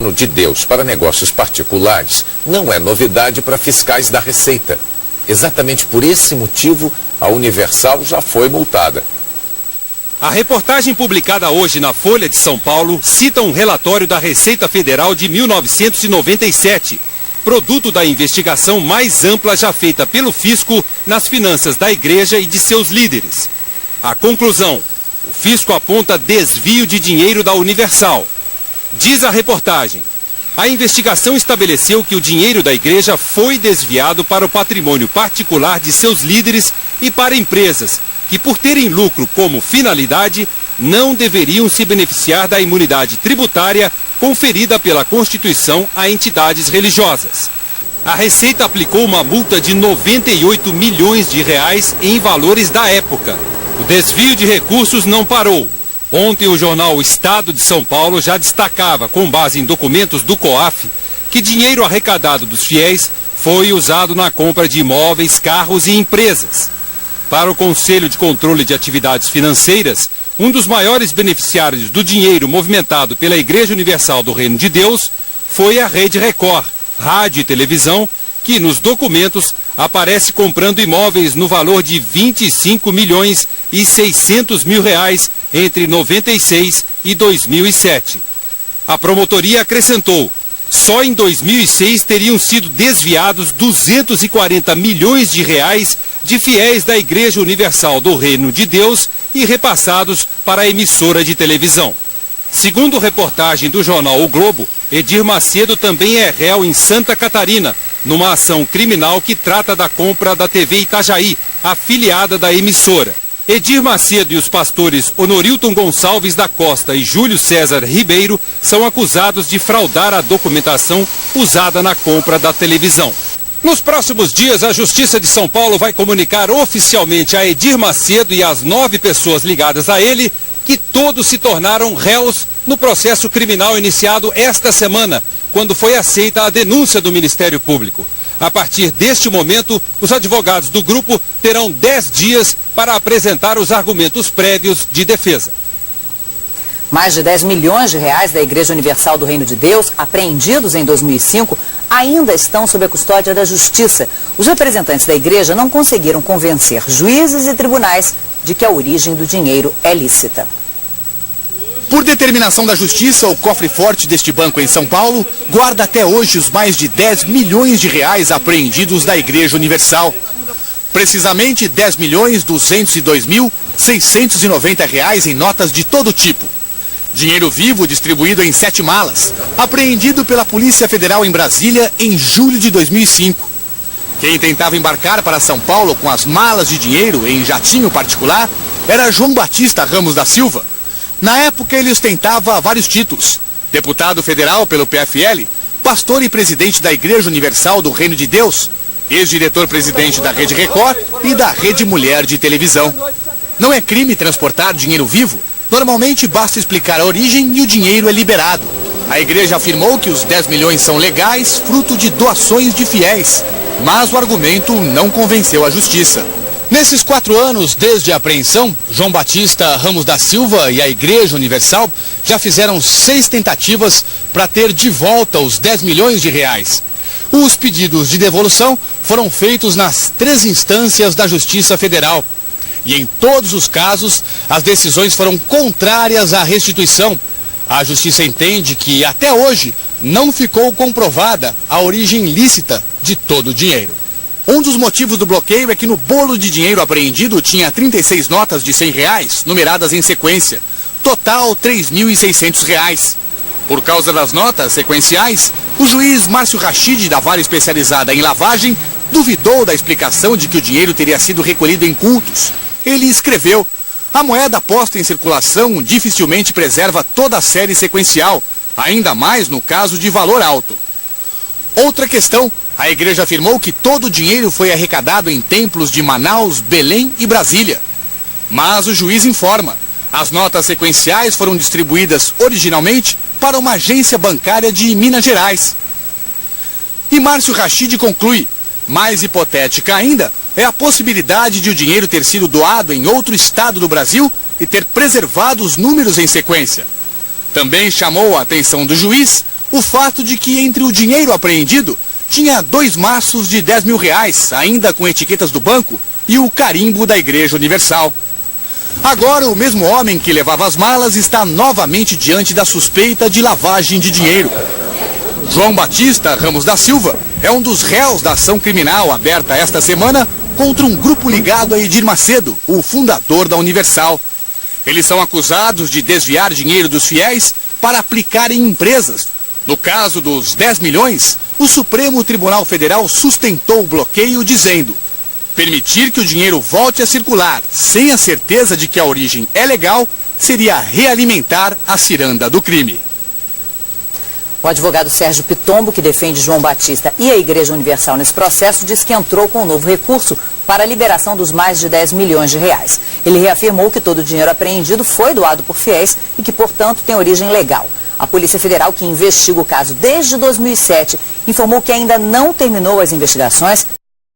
de Deus para negócios particulares não é novidade para fiscais da Receita. Exatamente por esse motivo, a Universal já foi multada. A reportagem publicada hoje na Folha de São Paulo cita um relatório da Receita Federal de 1997, produto da investigação mais ampla já feita pelo fisco nas finanças da igreja e de seus líderes. A conclusão: o fisco aponta desvio de dinheiro da Universal. Diz a reportagem: a investigação estabeleceu que o dinheiro da igreja foi desviado para o patrimônio particular de seus líderes e para empresas que, por terem lucro como finalidade, não deveriam se beneficiar da imunidade tributária conferida pela Constituição a entidades religiosas. A Receita aplicou uma multa de 98 milhões de reais em valores da época. O desvio de recursos não parou. Ontem o jornal Estado de São Paulo já destacava, com base em documentos do COAF, que dinheiro arrecadado dos fiéis foi usado na compra de imóveis, carros e empresas. Para o Conselho de Controle de Atividades Financeiras, um dos maiores beneficiários do dinheiro movimentado pela Igreja Universal do Reino de Deus foi a Rede Record, rádio e televisão, que nos documentos aparece comprando imóveis no valor de 25 milhões e 600 mil reais entre 96 e 2007. A promotoria acrescentou: só em 2006 teriam sido desviados 240 milhões de reais de fiéis da Igreja Universal do Reino de Deus e repassados para a emissora de televisão. Segundo reportagem do jornal O Globo, Edir Macedo também é réu em Santa Catarina, numa ação criminal que trata da compra da TV Itajaí, afiliada da emissora. Edir Macedo e os pastores Honorilton Gonçalves da Costa e Júlio César Ribeiro são acusados de fraudar a documentação usada na compra da televisão. Nos próximos dias, a Justiça de São Paulo vai comunicar oficialmente a Edir Macedo e às 9 pessoas ligadas a ele que todos se tornaram réus no processo criminal iniciado esta semana, quando foi aceita a denúncia do Ministério Público. A partir deste momento, os advogados do grupo terão 10 dias para apresentar os argumentos prévios de defesa. Mais de 10 milhões de reais da Igreja Universal do Reino de Deus, apreendidos em 2005, ainda estão sob a custódia da Justiça. Os representantes da Igreja não conseguiram convencer juízes e tribunais de que a origem do dinheiro é lícita. Por determinação da Justiça, o cofre forte deste banco em São Paulo guarda até hoje os mais de 10 milhões de reais apreendidos da Igreja Universal. Precisamente 10.202.690 reais em notas de todo tipo. Dinheiro vivo distribuído em 7 malas, apreendido pela Polícia Federal em Brasília em julho de 2005. Quem tentava embarcar para São Paulo com as malas de dinheiro em jatinho particular era João Batista Ramos da Silva. Na época ele ostentava vários títulos: deputado federal pelo PFL, pastor e presidente da Igreja Universal do Reino de Deus, ex-diretor-presidente da Rede Record e da Rede Mulher de televisão. Não é crime transportar dinheiro vivo? Normalmente basta explicar a origem e o dinheiro é liberado. A igreja afirmou que os 10 milhões são legais, fruto de doações de fiéis, mas o argumento não convenceu a Justiça. Nesses 4 anos, desde a apreensão, João Batista Ramos da Silva e a Igreja Universal já fizeram 6 tentativas para ter de volta os 10 milhões de reais. Os pedidos de devolução foram feitos nas 3 instâncias da Justiça Federal. E em todos os casos, as decisões foram contrárias à restituição. A Justiça entende que, até hoje, não ficou comprovada a origem lícita de todo o dinheiro. Um dos motivos do bloqueio é que no bolo de dinheiro apreendido tinha 36 notas de R$100, numeradas em sequência. Total, R$3.600. Por causa das notas sequenciais, o juiz Márcio Rachid, da Vara Especializada em Lavagem, duvidou da explicação de que o dinheiro teria sido recolhido em cultos. Ele escreveu: a moeda posta em circulação dificilmente preserva toda a série sequencial, ainda mais no caso de valor alto. Outra questão: a igreja afirmou que todo o dinheiro foi arrecadado em templos de Manaus, Belém e Brasília. Mas o juiz informa: as notas sequenciais foram distribuídas originalmente para uma agência bancária de Minas Gerais. E Márcio Rachid conclui: mais hipotética ainda é a possibilidade de o dinheiro ter sido doado em outro estado do Brasil e ter preservado os números em sequência. Também chamou a atenção do juiz o fato de que entre o dinheiro apreendido tinha 2 maços de R$10 mil, ainda com etiquetas do banco, e o carimbo da Igreja Universal. Agora, o mesmo homem que levava as malas está novamente diante da suspeita de lavagem de dinheiro. João Batista Ramos da Silva é um dos réus da ação criminal aberta esta semana contra um grupo ligado a Edir Macedo, o fundador da Universal. Eles são acusados de desviar dinheiro dos fiéis para aplicar em empresas. No caso dos 10 milhões, o Supremo Tribunal Federal sustentou o bloqueio dizendo: permitir que o dinheiro volte a circular sem a certeza de que a origem é legal seria realimentar a ciranda do crime. O advogado Sérgio Pitombo, que defende João Batista e a Igreja Universal nesse processo, diz que entrou com um novo recurso para a liberação dos mais de R$10 milhões. Ele reafirmou que todo o dinheiro apreendido foi doado por fiéis e que, portanto, tem origem legal. A Polícia Federal, que investiga o caso desde 2007, informou que ainda não terminou as investigações